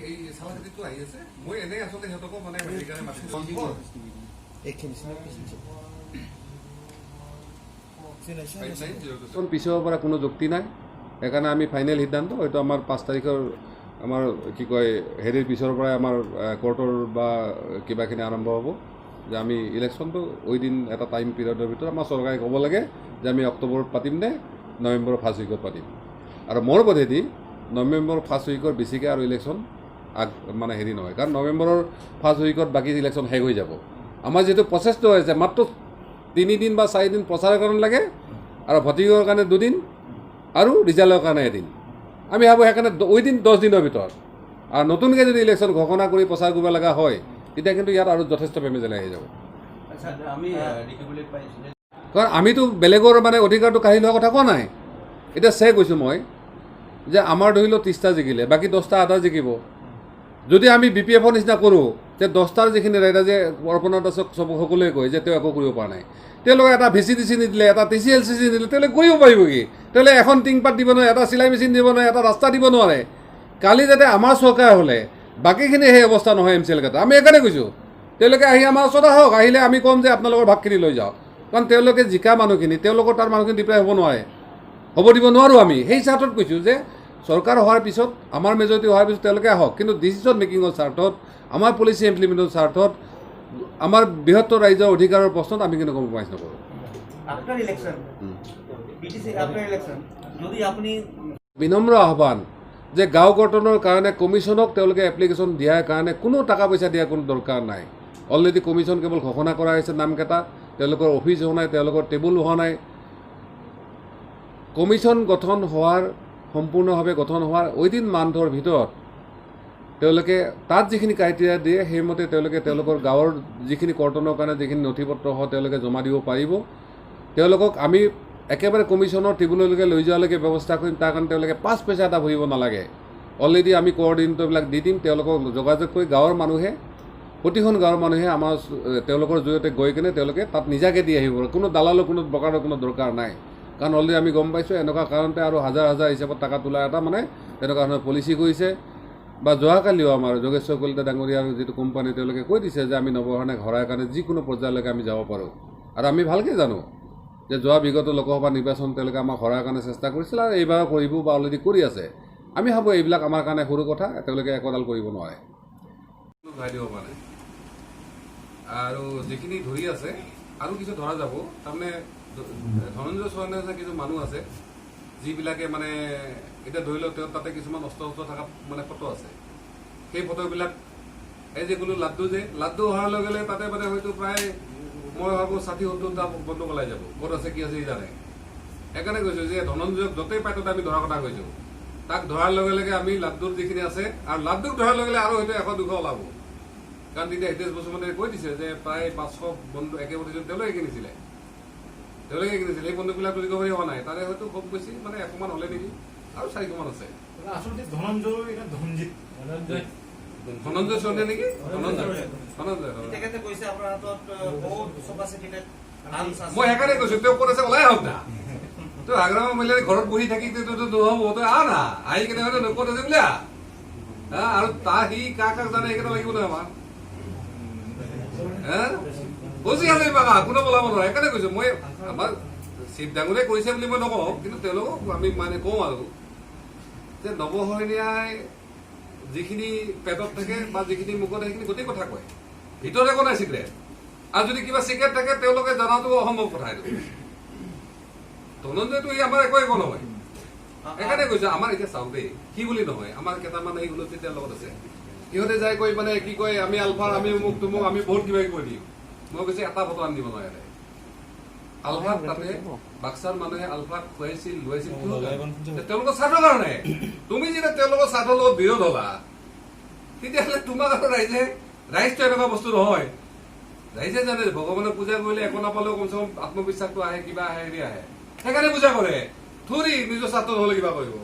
এই চালাটো আহি আছে মই এনেই আচলতে সিহঁতকো মানে সেইকাৰণে মাতিছোঁ পিছৰ পৰা কোনো যুক্তি নাই সেইকাৰণে আমি ফাইনেল সিদ্ধান্ত হয়তো আমাৰ 5 তাৰিখৰ আমাৰ কি কয় হেৰিৰ পিছৰ পৰাই আমাৰ কোৰ্টৰ বা কিবাখিনি আৰম্ভ হ'ব যে আমি ইলেকশ্যনটো ওইদিন এটা টাইম পিৰিয়ডৰ ভিতৰত আমাৰ চৰকাৰে ক'ব লাগে যে আমি অক্টোবৰত পাতিম নে নৱেম্বৰৰ ফাৰ্ষ্ট উইকত পাতিম আৰু মোৰ বোধেদি নৱেম্বৰৰ ফাৰ্ষ্ট উইকৰ বেছিকৈ আৰু ইলেকশ্যন মানে হেৰি নহয় কাৰণ নৱেম্বৰৰ ফাৰ্ষ্ট উইকত বাকী ইলেকশ্যন শেষ হৈ যাব আমাৰ যিটো প্ৰচেছটো হৈছে মাত্ৰ 3 দিন বা 4 দিন প্ৰচাৰৰ কাৰণে লাগে আৰু ভোটিঙৰ কাৰণে 2 দিন আৰু ৰিজাল্টৰ কাৰণে 1 দিন আমি ভাবোঁ সেইকাৰণে ওইদিন 10 দিনৰ ভিতৰত আৰু নতুনকৈ যদি ইলেকশ্যন ঘোষণা কৰি প্ৰচাৰ কৰিব লগা হয় তেতিয়া কিন্তু ইয়াত আৰু যথেষ্ট পেমেজেলা আহি যাব কাৰণ আমিতো বেলেগৰ মানে অধিকাৰটো কাঢ়ি লোৱাৰ কথা কোৱা নাই এতিয়া চেক কৈছোঁ মই যে আমাৰ ধৰি লওক 30টা জিকিলে বাকী 10টা আধা জিকিব যদি আমি BPFৰ নিচিনা কৰোঁ যে 10টাৰ যিখিনি ৰাইডাৰ যে অৰ্পণা দাসক সকলোৱে কয় যে তেওঁ একো কৰিব পৰা নাই তেওঁলোকে এটা VCDC নিদিলে এটা TCLCC নিদিলে তেওঁলোকে কৰিব পাৰিব কি তেওঁলোকে এখন টিংপাত দিব নোৱাৰে এটা চিলাই মেচিন দিব নোৱাৰে এটা ৰাস্তা দিব নোৱাৰে কালি যাতে আমাৰ চৰকাৰ হ'লে বাকীখিনি সেই অৱস্থা নহয় MCL কেইটা আমি এইকাৰণে কৈছোঁ তেওঁলোকে আহি আমাৰ ওচৰত আহক আহিলে আমি ক'ম যে আপোনালোকৰ ভাগখিনি লৈ যাওক কাৰণ তেওঁলোকে জিকা মানুহখিনি তেওঁলোকৰ তাৰ মানুহখিনি ডিপ্ৰাই হ'ব নোৱাৰে হ'ব দিব নোৱাৰোঁ আমি সেই হিচাপত কৈছোঁ যে চৰকাৰ হোৱাৰ পিছত আমাৰ মেজৰিটি হোৱাৰ পিছত তেওঁলোকে আহক কিন্তু ডিচিশ্যন মেকিঙৰ স্বাৰ্থত আমাৰ পলিচি ইমপ্লিমেণ্টৰ স্বাৰ্থত আমাৰ বৃহত্তৰ ৰাইজৰ অধিকাৰৰ প্ৰশ্নত আমি কিন্তু কম্প্ৰমাইজ নকৰোঁ বিনম্ৰ আহ্বান যে গাঁও গঠনৰ কাৰণে কমিশ্যনক তেওঁলোকে এপ্লিকেশ্যন দিয়াৰ কাৰণে কোনো টকা পইচা দিয়াৰ কোনো দৰকাৰ নাই অলৰেডি কমিশ্যন কেৱল ঘোষণা কৰা হৈছে নামকেইটা তেওঁলোকৰ অফিচ হোৱা নাই তেওঁলোকৰ টেবুল হোৱা নাই কমিশ্যন গঠন হোৱাৰ সম্পূৰ্ণভাৱে গঠন হোৱাৰ ওইদিন মান্থৰ ভিতৰত তেওঁলোকে তাত যিখিনি ক্ৰাইটেৰিয়া দিয়ে সেইমতে তেওঁলোকে তেওঁলোকৰ গাঁৱৰ যিখিনি কৰ্তনৰ কাৰণে যিখিনি নথিপত্ৰ হয় তেওঁলোকে জমা দিব পাৰিব তেওঁলোকক আমি একেবাৰে কমিশ্যনৰ টেবুললৈকে লৈ যোৱালৈকে ব্যৱস্থা কৰিম তাৰ কাৰণে তেওঁলোকে 5 পইচা এটা ভৰিব নালাগে অলৰেডি আমি কোঅৰ্ডিনেটৰবিলাক দি দিম তেওঁলোকক যোগাযোগ কৰি গাঁৱৰ মানুহে প্ৰতিখন গাঁৱৰ মানুহে আমাৰ তেওঁলোকৰ জৰিয়তে গৈ কিনে তেওঁলোকে তাত নিজাকৈ দি আহিব কোনো দালালৰ কোনো প্ৰকাৰৰ কোনো দৰকাৰ নাই কাৰণ অলৰেডি আমি গম পাইছোঁ এনেকুৱা কাৰণতে আৰু হাজাৰ হাজাৰ হিচাপত টকা তোলা এটা মানে তেনেকুৱা ধৰণৰ পলিচি কৰিছে বা যোৱাকালিও আমাৰ যোগেশ্বৰ কলিতা ডাঙৰীয়াৰ যিটো কোম্পানী তেওঁলোকে কৈ দিছে যে আমি নৱসৰণে ঘৰাৰ কাৰণে যিকোনো পৰ্যায়লৈকে আমি যাব পাৰোঁ আৰু আমি ভালকৈ জানো যে যোৱা বিগত লোকসভা নিৰ্বাচন তেওঁলোকে আমাক হৰাৰ কাৰণে চেষ্টা কৰিছিল আৰু এইবাৰ কৰিব বা অলৰেডি কৰি আছে আমি ভাবোঁ এইবিলাক আমাৰ কাৰণে সৰু কথা তেওঁলোকে একোডাল কৰিব নোৱাৰে ঘূৰাই দিব পাৰে আৰু যিখিনি ধৰি আছে আৰু কিছু ধৰা যাব তাৰমানে ধনঞ্জয় চৰণে কিছু মানুহ আছে যিবিলাকে মানে এতিয়া ধৰি লওক তেওঁ তাতে কিছুমান অস্ত্ৰ থকা মানে ফটো আছে সেই ফটোবিলাক এই যে কোনো লাড্ডু অহাৰ লগে লগে তাতে মানে হয়তো প্ৰায় মই ভাবোঁ 60-70টা বন্দুক ওলাই যাব ক'ত আছে কি আছে জানে সেইকাৰণে কৈছোঁ যে ধনঞ্জয়ক য'তেই পাই ততে আমি ধৰাৰ কথা কৈছোঁ তাক ধৰাৰ লগে লগে আমি লাড্ডুৰ যিখিনি আছে আৰু লাড্ডুক ধৰাৰ লগে লগে আৰু হয়তো 100-200 ওলাব কাৰণ তেতিয়া হিতেশ বসুমতাৰীয়ে কৈ দিছে যে প্ৰায় 500 বন্দুক একেবাৰে তেওঁলোকে কিনিছিলে এই বন্দুকবিলাক ৰিকভাৰী হোৱা নাই তাৰে হয়তো খুব বেছি মানে 100 মান হ'লে নেকি আৰু 400 মান আছে ধনঞ্জয় চৰণে নেকি মই সেইকাৰণে কৈছোঁ তেওঁ ক'ত আছে ওলাই আহক না তই আগ্ৰাম মহিলাই ঘৰত বহি থাকি নহ'ব তই আহ না আহি কেনে হয়তো ক'ত আছে বোলে আৰু তাৰ সি কাক জানে সেইকেইটা লাগিব নহয় আমাৰ বুজি আছে বাবা কোনো বলাব নোৱাৰে সেইকাৰণে কৈছোঁ মই আমাৰ শিৱ ডাঙৰীয়াই কৰিছে বুলি মই নকওঁ কিন্তু তেওঁলোকক আমি মানে কওঁ আৰু যে নৱশৰণীয়াই যিখিনি পেটত থাকে বা যিখিনি মুখত সেইখিনি গোটেই কথা কয় ভিতৰত একো নাই চিক্ৰেট আৰু যদি কিবা চিক্ৰেট থাকে তেওঁলোকে জনাটো অসম্ভৱ কথা এইটো ধনঞ্জয়টো আমাৰ একো নহয় সেইকাৰণে কৈছোঁ আমাৰ এতিয়া চাওঁ দেই কি বুলি নহয় আমাৰ কেইটামান এই গুণত তেতিয়া লগত আছে সিহঁতে যাই কৈ মানে কি কয় আমি আলফাৰ আমি অমুক তুমুক আমি বহুত কিবা কিবি কৈ দিম মই কৈছোঁ এটা ফটো আনি দিব নোৱাৰে আলফাক তাতে বাক্সাৰ মানুহে আলফাক খুৱাইছিল লৈছিল তেওঁলোকৰ স্বাৰ্থৰ কাৰণে তুমি যেতিয়া তেওঁলোকৰ স্বাৰ্থৰ লগত বিৰোধ হলা তেতিয়াহ'লে তোমাক আৰু ৰাইজটো এনেকুৱা বস্তু নহয় ৰাইজে জানে ভগৱানক পূজা কৰিলে একো নাপালেও কমচে কম আত্মবিশ্বাসটো আহে কিবা আহে হেৰি আহে সেইকাৰণে পূজা কৰে থৰি নিজৰ স্বাৰ্থত হ'লে কিবা কৰিব